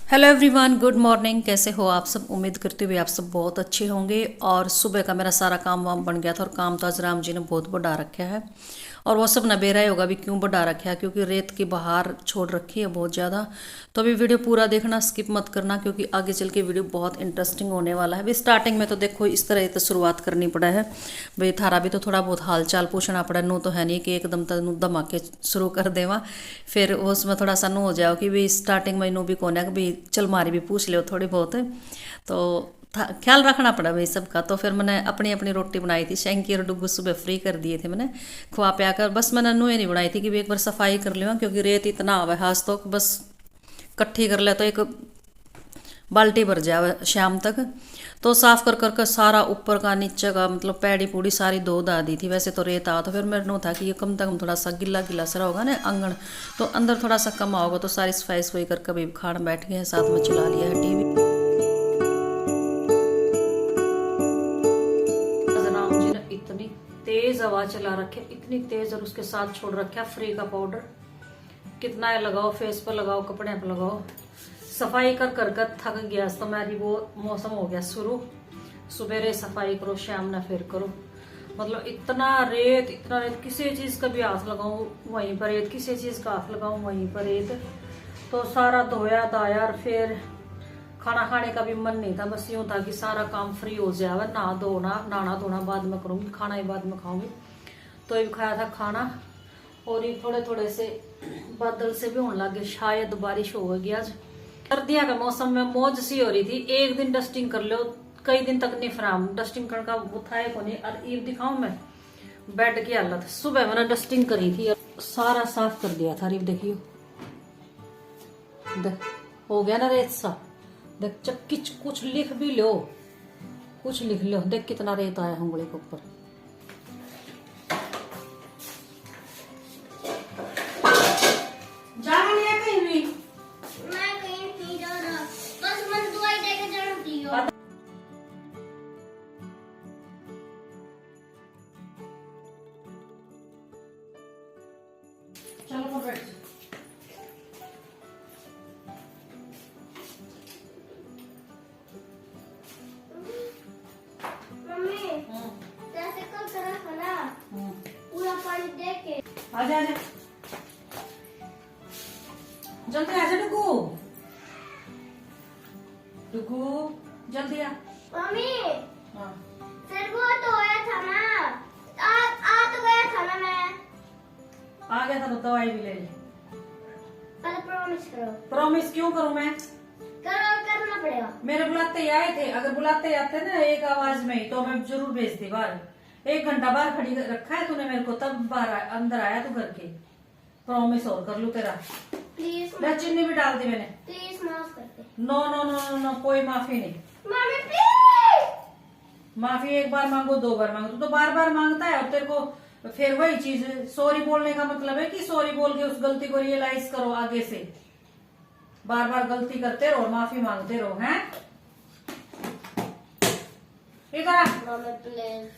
Hello everyone, good morning. कैसे हो आप सब? उम्मीद करते हुए आप सब बहुत अच्छे होंगे। और सुबह का मेरा सारा काम वाम बन गया था, और काम तो आज राम जी ने बहुत बढ़ा रखा है। और वो सब नबेरा ही होगा भी क्यों बढ़ा रखा है, क्योंकि रेत की बहार छोड़ रखी है बहुत ज़्यादा। तो अभी वीडियो पूरा देखना, स्किप मत करना, क्योंकि आगे चल के वीडियो बहुत इंटरेस्टिंग होने वाला है। अभी स्टार्टिंग में तो देखो इस तरह तो शुरुआत करनी पड़ा है भाई, थारा भी तो थोड़ा बहुत हाल चाल पूछना पड़ा। नू तो है नहीं कि एकदम तक नू धमाके शुरू कर देवा, फिर उसमें थोड़ा सा नू हो जाओ कि भाई स्टार्टिंग में नू भी कौन है कि भाई चल मारी भी पूछ लो थोड़ी बहुत। तो ख्याल रखना पड़ा भाई सबका। तो फिर मैंने अपनी अपनी रोटी बनाई थी। शैंकी और डुग्गू सुबह फ्री कर दिए थे मैंने खुआ पिया कर। बस मैंने नू ये नहीं बनाई थी कि भाई एक बार सफाई कर लूँ, क्योंकि रेत इतना आवे हाथ तो बस इकट्ठी कर ले तो एक बाल्टी भर जाए शाम तक। तो साफ कर कर सारा ऊपर का नीचे का मतलब पैड़ी पूड़ी सारी धो धा दी थी। वैसे तो रेत आ, तो फिर मेरे नो था कि ये कम से कम थोड़ा सा गिला गिला सा होगा ना आंगन, तो अंदर थोड़ा सा कम होगा। तो सारी सफाई सफाई कर कभी खाड़ बैठ गए हैं, साथ में चला लिया है टीवी। राम जी ने इतनी तेज हवा चला रखे, इतनी तेज, और उसके साथ छोड़ रखा फ्री का पाउडर। कितना है लगाओ, फेस पर लगाओ, कपड़े पर लगाओ। सफाई कर कर थक गया तो मेरी वो मौसम हो गया शुरू। सवेरे सफाई करो, शाम ना फिर करो। मतलब इतना रेत किसी चीज का भी हाथ लगाऊं वहीं पर रेत, किसी चीज का हाथ लगाऊं वहीं पर रेत। तो सारा धोया दाया, और फिर खाना खाने का भी मन नहीं था। बस यूं था कि सारा काम फ्री हो जाए, नहाना धोना बाद में करूंगी, खाना ही बाद में खाऊंगी। तो ये खाया था खाना, और ये थोड़े थोड़े से बादल से भी होने लगे, शायद बारिश होगी आज। सर्दियों का मौसम में मौज सी हो रही थी। एक दिन डस्टिंग कर लो, कई दिन तक नहीं फराम डस्टिंग करने का वो था को नहीं। और ये दिखाऊं मैं बेड की हालत। सुबह मैंने डस्टिंग करी थी और सारा साफ कर दिया था। रिप देखियो, देख हो गया ना रेत सा। देख चक्की कुछ लिख भी लो, कुछ लिख लो। देख कितना रेत आया उंगली के ऊपर। जाना नहीं है कहीं भी? मैं कहीं नहीं जा रहा, बस मैं दवाई देके जाती हूँ। चलो बैठ। मम्मी जैसे कल करा था ना, पूरा पानी दे के आजा आजा, जल्दी आजा डुगू, डुगू जल्दी आ। मम्मी हाँ। फिर वो तो आया था ना, आ तो गया था ना। मैं आ गया था तो दवाई भी ले ली। पहले प्रॉमिस करो। प्रॉमिस क्यों करूं मैं? करना पड़ेगा। मेरे बुलाते ही आए थे। अगर बुलाते ही आते ना एक आवाज में ही, तो मैं जरूर भेजती बाहर। 1 घंटा बाहर खड़ी रखा है तूने मेरे को, तब बाहर अंदर आया तू घर के। प्रॉमिस और कर लू तेरा। प्लीज चीनी भी डाल दी मैंने। प्लीज माफ कर दे। No no no no no, कोई माफी नहीं। Mummy please. माफी एक बार मांगो, 2 बार मांगो, तू तो बार बार मांगता है। और तेरे को फिर वही चीज, सॉरी बोलने का मतलब है कि सॉरी बोल के उस गलती को रियलाइज करो आगे से। बार बार गलती करते रहो, माफी मांगते रहो, हैं? इधर आ मम्मी प्लीज।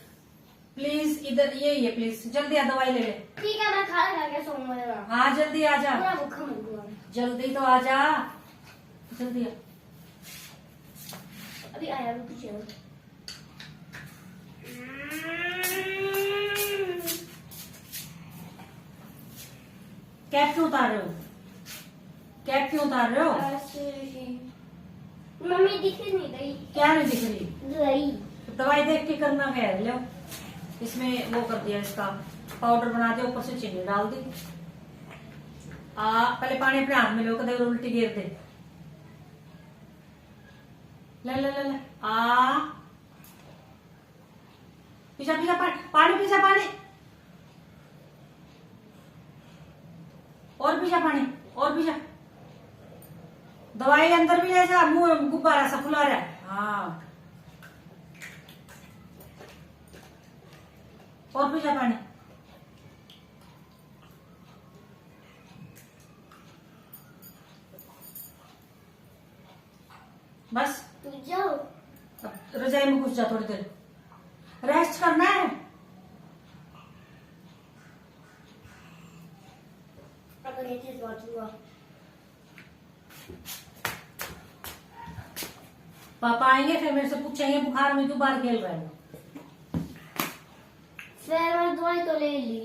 प्लीज, इधर ये है प्लीज। जल्दी आ, दवाई ले ले। ठीक है, मैं खाना खा के सोऊंगा। हाँ जल्दी आ जा, पूरा भूखा मरूंगा। जल्दी तो आ जा, जल्दी आ। अभी आया रुक जाओ। कैप क्यों उतार रहे हो? कैप क्यों उतार रहे हो? ऐसे ही। मम्मी दिख नहीं रही। क्या नहीं दिख रही? रही। दवाई देख के करना क्या है? लो इसमें वो कर दिया, इसका पाउडर बना दिया, ऊपर से चीनी डाल दी। पहले पानी अपने हाथ में लो, कदे उल्टी गिर दे। ले ले ले ले। पीछा पीछा पानी पीछा पानी, और पीछा पानी, और पीछा। दवाई अंदर भी ले जा, मुंह गुब्बारा सा फुला रहा है। हाँ, और पीछा पानी। बस जाओ। अब रजाई में घुस जा, थोड़ी देर रेस्ट करना है। अगर ये चीज बात हुआ पापा आएंगे फिर मेरे से पूछेंगे बुखार में क्यों बाहर खेल रहे हो। फिर मैंने दवाई तो ले ली।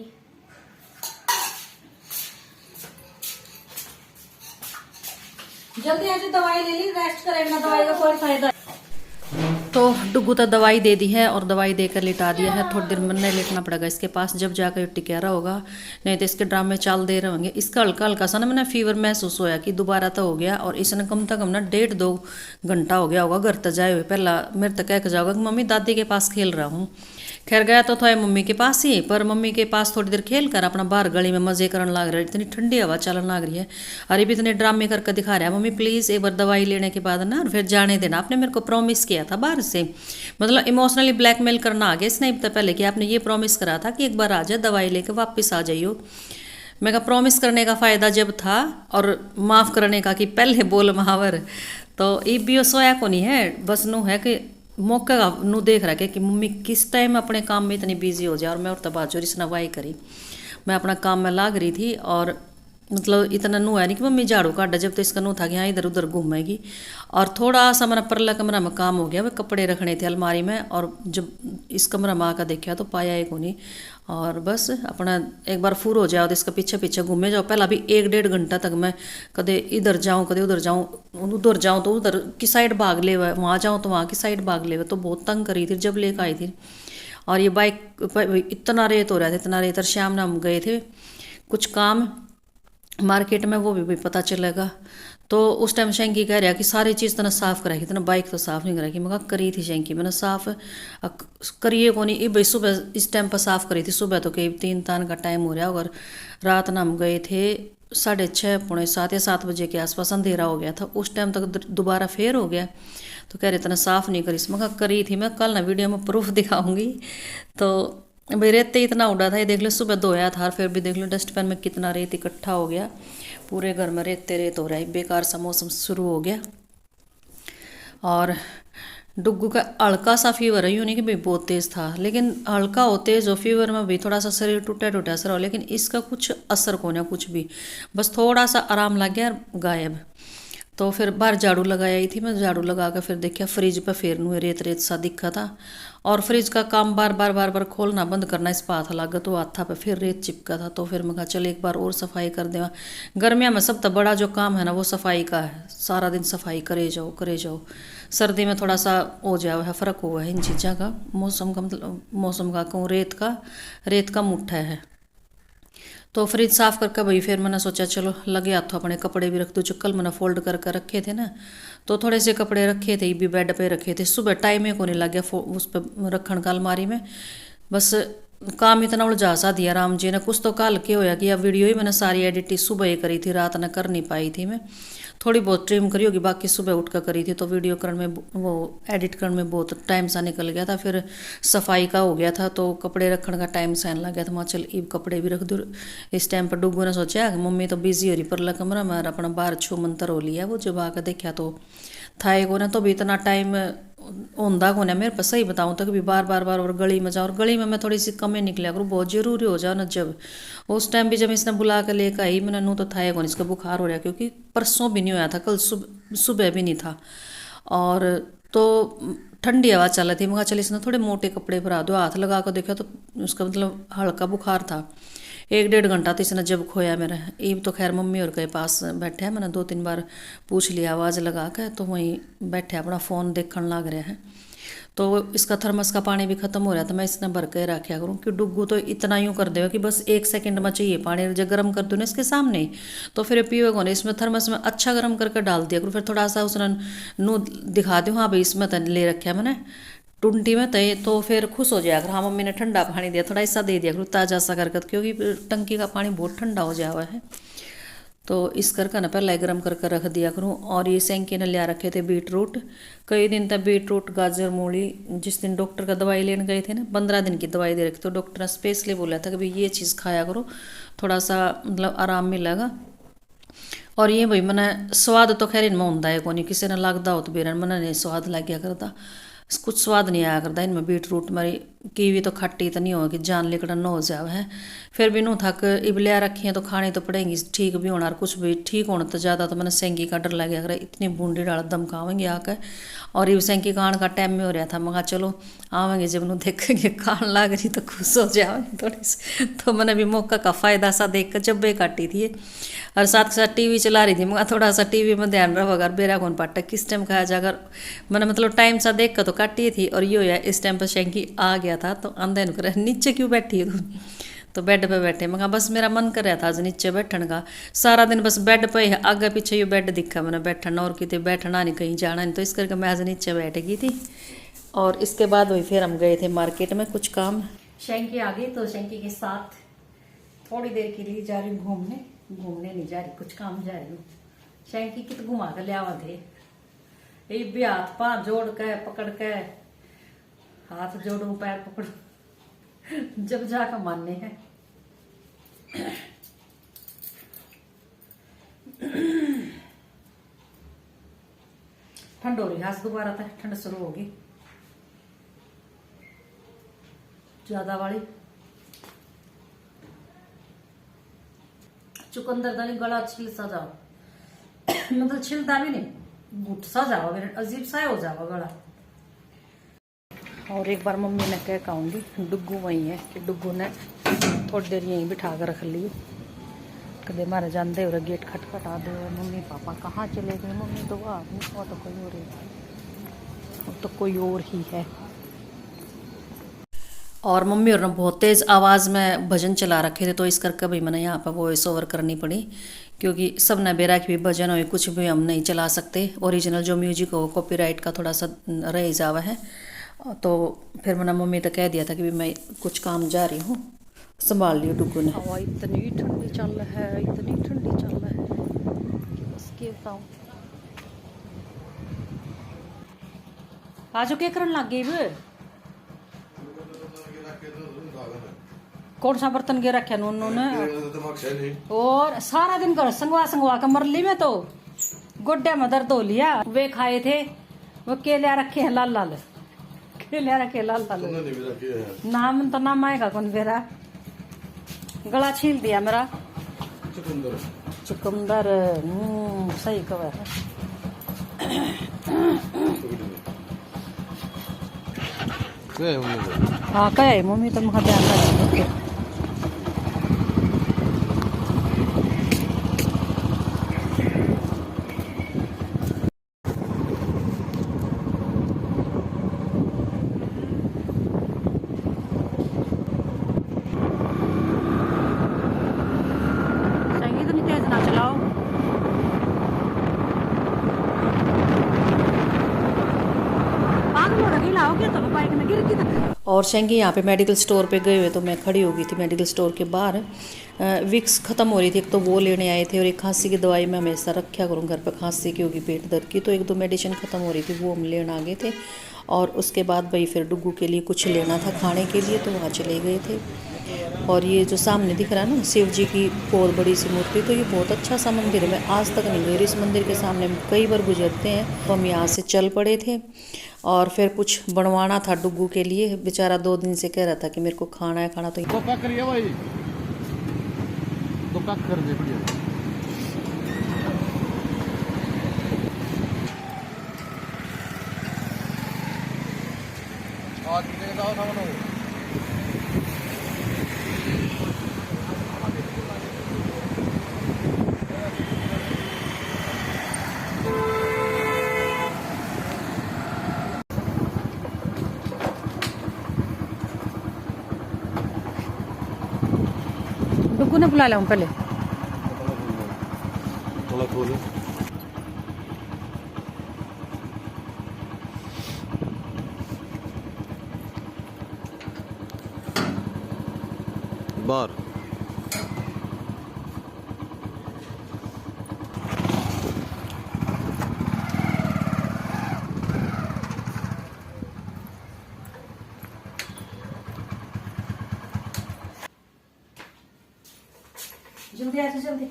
जल्दी ऐसी दवाई ले ली, रेस्ट करें ना, दवाई का कोई फायदा। तो डुगू तो दवाई दे दी है और दवाई देकर लिटा दिया है। थोड़ी देर मन नहीं लेटना पड़ेगा इसके पास, जब जाकर टिकेरा होगा, नहीं तो इसके ड्रामे चाल दे रहे होंगे। इसका हल्का हल्का सा ना मैंने फीवर महसूस होया कि दोबारा तो हो गया, और इसने कम से कम ना 1.5-2 घंटा हो गया होगा घर तक जाए हुए। पहला मेरे तक कह के जाओगा कि मम्मी दादी के पास खेल रहा हूँ। खैर गया तो था मम्मी के पास ही, पर मम्मी के पास थोड़ी देर खेल कर अपना बाहर गली में मजे करने लग रहा है। इतनी ठंडी हवा चलन लग रही है, अरे भी इतने ड्रामे करके दिखा रहा है। मम्मी प्लीज़ एक बार दवाई लेने के बाद ना और फिर जाने देना, आपने मेरे को प्रॉमिस किया था बाहर से, मतलब इमोशनली ब्लैकमेल करना आ गया इसने तो पहले कि आपने ये प्रॉमिस करा था कि एक बार आ जाए दवाई लेके वापस आ जाइयो। मैं कहा प्रॉमिस करने का फ़ायदा जब था और माफ़ करने का कि पहले बोल महावर। तो ये भी सोया को नहीं है, बस नू है कि मौका नू देख रहा है कि मम्मी किस टाइम अपने काम में इतनी बिजी हो जाए। और मैं और तबाजो इसने वाई करी, मैं अपना काम में लाग रही थी और मतलब इतना नू है नहीं कि मम्मी झाड़ू काटा, जब तो इसका नू था कि हाँ इधर उधर घूमेगी। और थोड़ा सा मेरा परला कमरा में काम हो गया, वे कपड़े रखने थे अलमारी में, और जब इस कमरा में आकर देखा तो पाया एक नहीं। और बस अपना एक बार फूर हो जाओ तो इसका पीछे पीछे घूमे जाओ। पहला भी 1-1.5 घंटा तक मैं कदे इधर जाऊँ कदे उधर जाऊँ, उधर जाऊँ तो उधर की साइड भाग ले, वहाँ जाऊँ तो वहाँ की साइड भाग ले, तो बहुत तंग करी थी जब लेकर आई थी। और ये बाइक इतना रेत हो रहा था, इतना रेत। और शाम में हम गए थे कुछ काम मार्केट में, वो भी पता चलेगा। तो उस टाइम शैंकी कह रहा कि सारी चीज़ तना साफ़ कराई, तना बाइक तो साफ़ नहीं कराई। मैं कहा करी थी शैंकी, मैंने साफ़ करिए को नहीं भाई, सुबह इस टाइम पर साफ़ करी थी। सुबह तो कई 3 का टाइम हो रहा, और रात ना हम गए थे 6:30 पौने 7 या 7 बजे के आसपास अंधेरा हो गया था। उस टाइम तक दोबारा फेर हो गया, तो कह रहे तना साफ़ नहीं करी। मैं कहा करी थी, मैं कल ना वीडियो में प्रूफ दिखाऊंगी। तो भाई रेत इतना उड़ा था, ये देख लो सुबह धोया था, फिर भी देख लो डस्टबिन में कितना रेत इकट्ठा हो गया। पूरे घर में रेत हो रहा है, बेकार सा मौसम शुरू हो गया। और डुग्गू का हल्का सा फीवर है, यूँ नहीं कि भाई बहुत तेज़ था, लेकिन हल्का हो तेज़ हो फीवर में भी थोड़ा सा शरीर टूटा टूटा सा हो, लेकिन इसका कुछ असर को ना कुछ भी, बस थोड़ा सा आराम लग गया गायब। तो फिर बाहर झाड़ू लगाई थी मैं, झाड़ू लगा कर फिर देखा फ्रिज पर फिर नू रेत रेत सा दिखा था। और फ्रिज का काम बार बार खोलना बंद करना इस पाथ लगा, तो हाथा पे फिर रेत चिपका था। तो फिर मैं कहा चल एक बार और सफाई कर देवा। गर्मियों में सब तो बड़ा जो काम है ना वो सफाई का है, सारा दिन सफाई करे जाओ करे जाओ। सर्दी में थोड़ा सा हो जाए है, फ़र्क हुआ है इन चीज़ों का, मौसम का मतलब मौसम का कहूँ, रेत का मुट्ठा है। तो फ्रिज साफ़ करके भाई फिर मैंने सोचा चलो लगे हाथों अपने कपड़े भी रख दो, जो कल मैंने फोल्ड करके रखे थे ना, तो थोड़े से कपड़े रखे थे भी बेड पे रखे थे। सुबह टाइम ही को नहीं लग गया उस पर रखने का अलमारी में, बस काम इतना उलझा सा दिया राम जी ने। कुछ तो कल के होया कि अब वीडियो ही मैंने सारी एडिट सुबह ही करी थी, रात ने कर नहीं पाई थी मैं, थोड़ी बहुत ट्रिम करी होगी, बाकी सुबह उठ कर करी थी। तो वीडियो करने में वो एडिट करने में बहुत टाइम सा निकल गया था, फिर सफाई का हो गया था, तो कपड़े रखने का टाइम सहन लग गया था। मैं चल ईब कपड़े भी रख दूँ इस टाइम पर। डुग्गू ने सोचा कि मम्मी तो बिजी हो रही परला कमरा में, अपना बाहर छू मंतर हो लिया। वो जब आकर देखा तो थाए को ना, तो भी इतना टाइम होंदा को ना मेरे पास, सही बताऊँ तो भी बार और गली में जाओ, और गली में मैं थोड़ी सी कम ही निकलिया करूँ, बहुत ज़रूरी हो जाओ ना जब। उस टाइम भी जब इसने बुला कर लेकर आई मैंने नू, तो था कौन इसका बुखार हो रहा, क्योंकि परसों भी नहीं होया था, कल सुबह भी नहीं था। और तो ठंडी हवा चल रही थी, मगर चल इसने थोड़े मोटे कपड़े भरा दो। हाथ लगा कर देखा तो उसका मतलब हल्का बुखार था। 1-1.5 घंटा तो इसने जब खोया मेरा। ईब तो खैर मम्मी और के पास बैठे हैं, मैंने 2-3 बार पूछ लिया आवाज़ लगा कर, तो वहीं बैठे अपना फ़ोन देखने लग रहे हैं। तो इसका थर्मस का पानी भी ख़त्म हो रहा था, मैं इसने भर के रखा करूँ कि डुग्गू तो इतना यूँ कर देगा कि बस 1 सेकंड में चाहिए पानी, जब गर्म कर दो ना इसके सामने ही तो फिर पिएगा नहीं। इसमें थर्मस में अच्छा गर्म करके डाल दिया करूँ, फिर थोड़ा सा उसने नू दिखा दूँ हाँ भाई इसमें तो ले रखा है मैंने टुंटी में तय, तो फिर खुश हो जाएगा हाँ मम्मी ने ठंडा पानी दिया, थोड़ा ऐसा दे दिया करूँ ताज़ा सा करके, क्योंकि टंकी का पानी बहुत ठंडा हो जाया हुआ है। तो इस करके ना पहले गर्म करके रख दिया करूँ। और ये सैंकी ने लिया रखे थे बीट रूट, कई दिन तक बीट रूट गाजर मूली। जिस दिन डॉक्टर का दवाई लेने गए थे ना, 15 दिन की दवाई दे रखी, तो डॉक्टर ने स्पेशली बोला था कि भाई ये चीज़ खाया करो, थोड़ा सा मतलब आराम मिलेगा। और ये भाई मैंने स्वाद तो खैर इनमें होंदा है कोनी, किसी ने लगता हो तो बेरन मैंने नहीं स्वाद लग गया करता, कुछ स्वाद नहीं आया करता इनमें बीट रूट मेरी कीवी तो खट्टी तो नहीं होगी जान लिकड़ा न हो जावे है। फिर भी नू थक इबलिया रखी है तो खानी तो पड़ेगी, ठीक भी होना और कुछ भी ठीक होना तो ज़्यादा तो मैंने सेंकी का डर लगे अगर इतनी बूंदी डाल दम खावेंगे आकर। और ये सेंकी खाने का टाइम में हो रहा था, मगर चलो आवेंगे जब नू देखेंगे खान लाग रही तो खुश हो जाएंगे थोड़ी सी। तो मैंने भी मौका का फ़ायदा सा देख कर जब काटी थी और साथ के साथ टीवी चला रही थी, मगर थोड़ा सा टीवी में ध्यान रहो अगर बेरा कौन पाटा किस टाइम खाया जाए। अगर मैंने मतलब टाइम सा देख कर तो काटी थी और ये होया इस टाइम पर शेंकी आ गया था तो अंधे कर नीचे क्यों बैठी है तू, तो बेड पे बैठे। मगर बस मेरा मन कर रहा था आज नीचे बैठने का, सारा दिन बस बेड पे ही आगे पीछे ये बेड दिखा मैंने बैठना और कितने बैठना नहीं कहीं जाना नहीं, तो इस करके मैं आज नीचे बैठ गई थी। और इसके बाद वही फिर हम गए थे मार्केट में कुछ काम। शेंकी आ गई तो शेंकी के साथ थोड़ी देर के लिए जा रही हूँ घूमने, घूमने नहीं जा रही कुछ काम जा रही हूँ। शेंकी की तो घुमा कर ले आवा थे, ये भी हाथ पाँव जोड़ के पकड़ के हाथ जोड़ू पैर पकड़ू जब जाकर मानने हैं। ठंड हो रही है आज दोबारा तक ठंड शुरू होगी ज्यादा वाली। चुकंदर दानी गला छिल सा जाओ मतलब छिलता भी नहीं घुट सा जाओ अजीब सा हो जाओ गला। और एक बार मम्मी ने कह कहूँगी डुग्गू वही है कि डुग्गू ने थोड़ी देर यहीं बिठा कर रख ली, कदे मारे जानते हो गेट खटखटा दे मम्मी पापा कहाँ चले गए, मम्मी तो वहाँ वो तो कोई और वो तो कोई और ही है। और मम्मी और ने बहुत तेज़ आवाज़ में भजन चला रखे थे तो इस करके भाई मैंने यहाँ पर वॉइस ओवर करनी पड़ी, क्योंकि सब ने बेरा की भी भजन हो कुछ भी हम नहीं चला सकते, ओरिजिनल जो म्यूजिक हो कॉपीराइट का थोड़ा सा रह जावा है। तो फिर मैंने मम्मी तो कह दिया था कि मैं कुछ काम जा रही हूँ, संभाल लियो डुग्गू ने। हवा इतनी ठंडी चल है, इतनी ठंडी चल है बस के बताऊँ। आज क्या करन लग गई कौन सा बर्तन के रखे उन्होंने, और सारा दिन कर संगवा संगवा कर मर ली मैं तो गोड्डे में दर्द हो लिया। वे खाए थे वो केले रखे हैं लाल लाल, केले रखे लाल लाल नाम तो नाम आएगा कौन मेरा, गला छील दिया मेरा चुकंदर सही कवर हाँ क्या है मम्मी तुम ध्यान रखो। और शेंगी यहाँ पे मेडिकल स्टोर पे गए हुए तो मैं खड़ी हो गई थी मेडिकल स्टोर के बाहर। विक्स ख़त्म हो रही थी, एक तो वो लेने आए थे और एक खांसी की दवाई मैं हमेशा रखा करूँ घर पे, खांसी की होगी पेट दर्द की, तो एक दो मेडिसिन ख़त्म हो रही थी वो हम लेने आ गए थे। और उसके बाद भाई फिर डुग्गू के लिए कुछ लेना था खाने के लिए तो वहाँ चले गए थे। और ये जो सामने दिख रहा है ना शिव जी की बहुत बड़ी सी मूर्ति, तो ये बहुत अच्छा सा मंदिर है, मैं आज तक नहीं गई, इस मंदिर के सामने हम कई बार गुजरते हैं। तो हम यहाँ से चल पड़े थे और फिर कुछ बनवाना था डुग्गू के लिए, बेचारा 2 दिन से कह रहा था कि मेरे को खाना है खाना, तो करिए भाई तो कर दे बढ़िया। आज दे दाओ था ना डुग्गू ने बुला लाऊं पहले थोड़ा खोलो बार जल्दी ऐसे जल्दी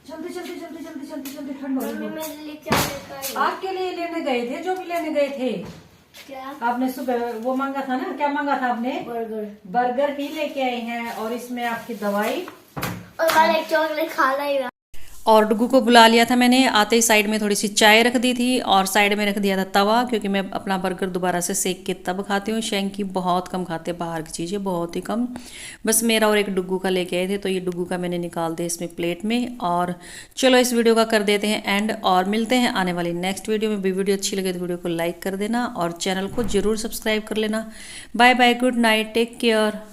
जल्दी जल्दी जल्दी जल्दी जल्दी जल्दी ठंड हो मम्मी रही है। मेरे लिए क्या लेकर आई? आपके लिए लेने गए थे जो भी लेने गए थे, क्या आपने सुबह वो मांगा था ना, क्या मांगा था आपने? बर्गर बर्गर ही लेके आए हैं, और इसमें आपकी दवाई। और कल एक चॉकलेट खाना ही रहा। और डुगू को बुला लिया था मैंने, आते ही साइड में थोड़ी सी चाय रख दी थी और साइड में रख दिया था तवा, क्योंकि मैं अपना बर्गर दोबारा से सेक के तब खाती हूँ। शैंकी बहुत कम खाते हैं बाहर की चीज़ें, बहुत ही कम। बस मेरा और एक डुगू का लेके आए थे, तो ये डुगू का मैंने निकाल दिया इसमें प्लेट में। और चलो इस वीडियो का कर देते हैं एंड, और मिलते हैं आने वाली नेक्स्ट वीडियो में भी। वीडियो अच्छी लगे तो वीडियो को लाइक कर देना और चैनल को ज़रूर सब्सक्राइब कर लेना। Bye bye, good night, take care.